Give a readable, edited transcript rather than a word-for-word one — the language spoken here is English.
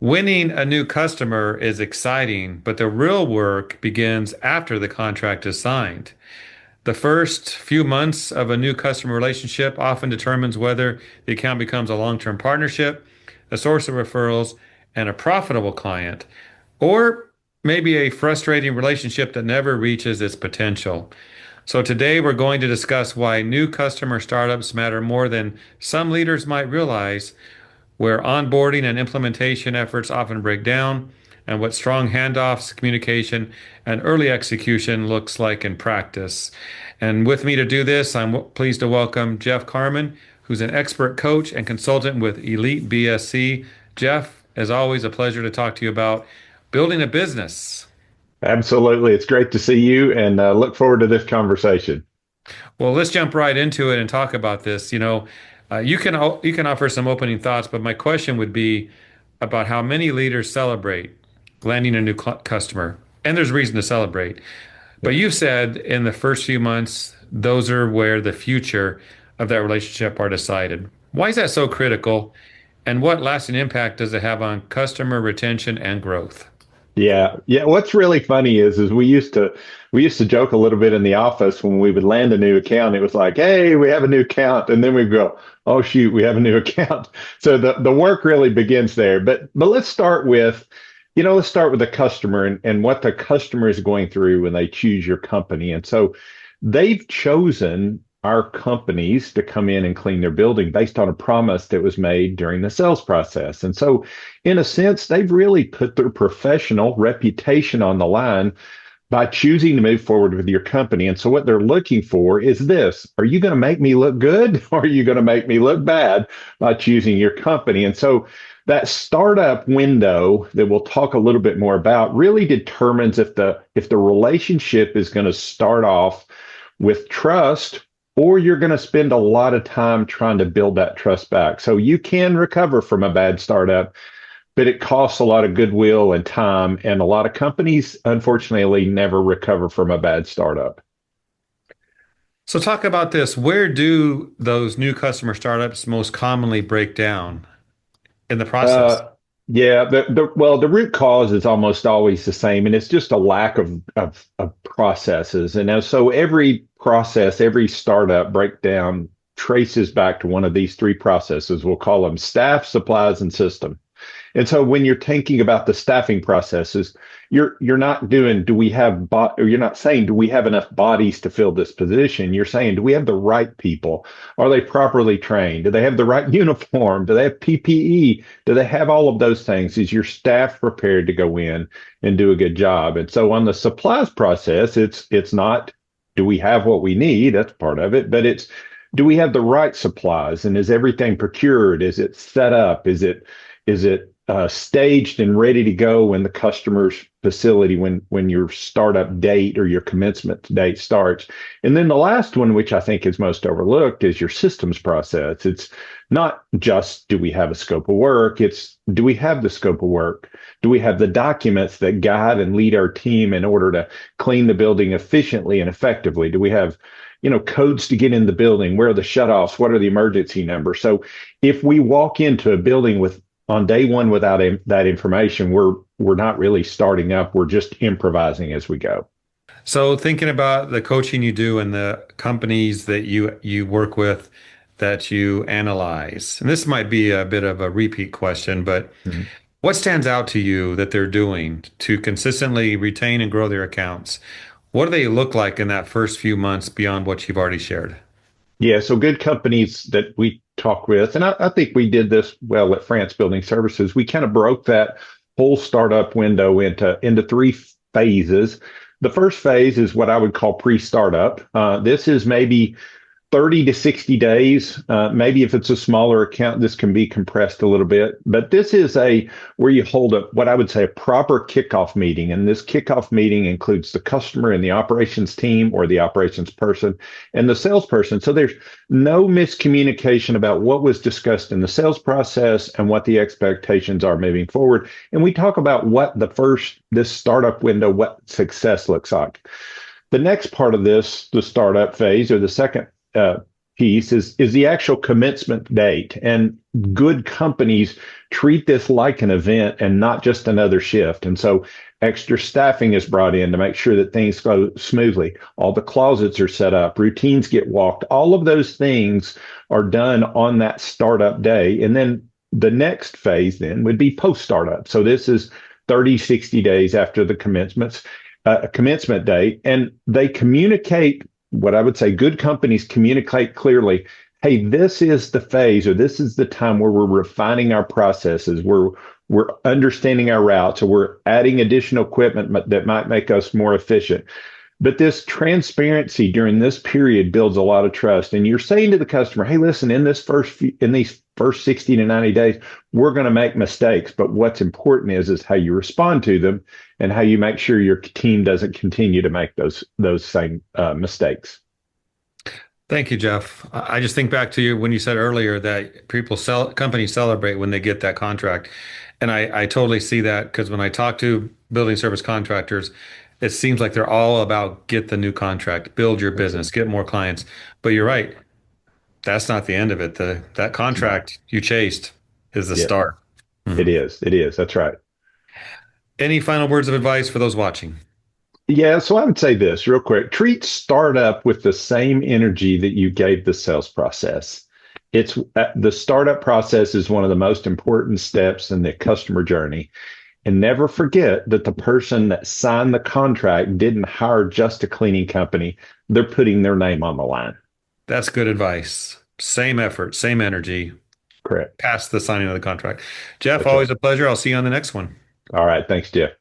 Winning a new customer is exciting, but the real work begins after the contract is signed. The first few months of a new customer relationship often determines whether the account becomes a long-term partnership, a source of referrals, and a profitable client, or maybe a frustrating relationship that never reaches its potential. So today we're going to discuss why new customer startups matter more than some leaders might realize, where onboarding and implementation efforts often break down, and what strong handoffs, communication, and early execution looks like in practice. And with me to do this, I'm pleased to welcome Jeff Carmen, who's an expert coach and consultant with Elite BSC. Jeff, as always, a pleasure to talk to you about building a business. Absolutely. It's great to see you and look forward to this conversation. Well, let's jump right into it and talk about this. You can offer some opening thoughts, but my question would be about how many leaders celebrate landing a new customer, and there's reason to celebrate. But Yeah. you've said in the first few months, those are where the future of that relationship are decided. Why is that so critical, and what lasting impact does it have on customer retention and growth? Yeah. Yeah. What's really funny is we used to joke a little bit in the office when we would land a new account. It was like, hey, we have a new account. And then we go, oh shoot, we have a new account. So the work really begins there. But let's start with the customer and what the customer is going through when they choose your company. And so they've chosen our companies to come in and clean their building based on a promise that was made during the sales process. And so, in a sense, they've really put their professional reputation on the line by choosing to move forward with your company. And so, what they're looking for is this: are you going to make me look good or are you going to make me look bad by choosing your company? And so, that startup window that we'll talk a little bit more about really determines if the relationship is going to start off with trust, or you're going to spend a lot of time trying to build that trust back. So you can recover from a bad startup, but it costs a lot of goodwill and time. And a lot of companies, unfortunately, never recover from a bad startup. So talk about this. Where do those new customer startups most commonly break down in the process? Uh, yeah, the root cause is almost always the same, and it's just a lack of processes. And so every process, every startup breakdown traces back to one of these three processes. We'll call them staff, supplies, and system. And so when you're thinking about the staffing processes, you're not doing, do we have or you're not saying, do we have enough bodies to fill this position? You're saying, do we have the right people? Are they properly trained? Do they have the right uniform? Do they have PPE? Do they have all of those things? Is your staff prepared to go in and do a good job? And so on the supplies process, it's not, do we have what we need? That's part of it, but it's, do we have the right supplies? And is everything procured? Is it set up? Is it staged and ready to go when the customer's facility, when your startup date or your commencement date starts? And then the last one, which I think is most overlooked, is your systems process. It's not just, do we have a scope of work? It's, do we have the scope of work? Do we have the documents that guide and lead our team in order to clean the building efficiently and effectively? Do we have codes to get in the building? Where are the shutoffs? What are the emergency numbers? So if we walk into a building with on day one without that information, we're not really starting up. We're just improvising as we go. So thinking about the coaching you do and the companies that you work with that you analyze, and this might be a bit of a repeat question, but Mhm. what stands out to you that they're doing to consistently retain and grow their accounts? What do they look like in that first few months beyond what you've already shared? Yeah, so good companies that we talk with, and I think we did this well at France Building Services. We kind of broke that whole startup window into three phases. The first phase is what I would call pre-startup. This is maybe 30 to 60 days. Maybe if it's a smaller account, this can be compressed a little bit. But this is where you hold what I would say a proper kickoff meeting. And this kickoff meeting includes the customer and the operations team or the operations person and the salesperson. So there's no miscommunication about what was discussed in the sales process and what the expectations are moving forward. And we talk about what this startup window, what success looks like. The next part of this, the startup phase or the second piece is the actual commencement date. And good companies treat this like an event and not just another shift. And so extra staffing is brought in to make sure that things go smoothly. All the closets are set up, routines get walked. All of those things are done on that startup day. And then the next phase then would be post startup. So this is 30, 60 days after the commencement date. And they communicate what I would say good companies communicate clearly. Hey, this is the phase or this is the time where we're refining our processes. We're understanding our routes or we're adding additional equipment that might make us more efficient. But this transparency during this period builds a lot of trust. And you're saying to the customer, hey, listen, in these first 60 to 90 days, we're going to make mistakes. But what's important is how you respond to them and how you make sure your team doesn't continue to make those same mistakes. Thank you, Jeff. I just think back to you when you said earlier that companies celebrate when they get that contract. And I totally see that because when I talk to building service contractors, it seems like they're all about get the new contract, build your business, get more clients. But you're right. That's not the end of it. That No. contract you chased is the Yeah, start. it Mhm. is. It is. That's right. Any final words of advice for those watching? Yeah, so I would say this real quick. Treat startup with the same energy that you gave the sales process. It's the startup process is one of the most important steps in the customer journey. And never forget that the person that signed the contract didn't hire just a cleaning company. They're putting their name on the line. That's good advice. Same effort, same energy, Correct. past the signing of the contract. Jeff, That's right. always a pleasure. I'll see you on the next one. All right. Thanks, Jeff.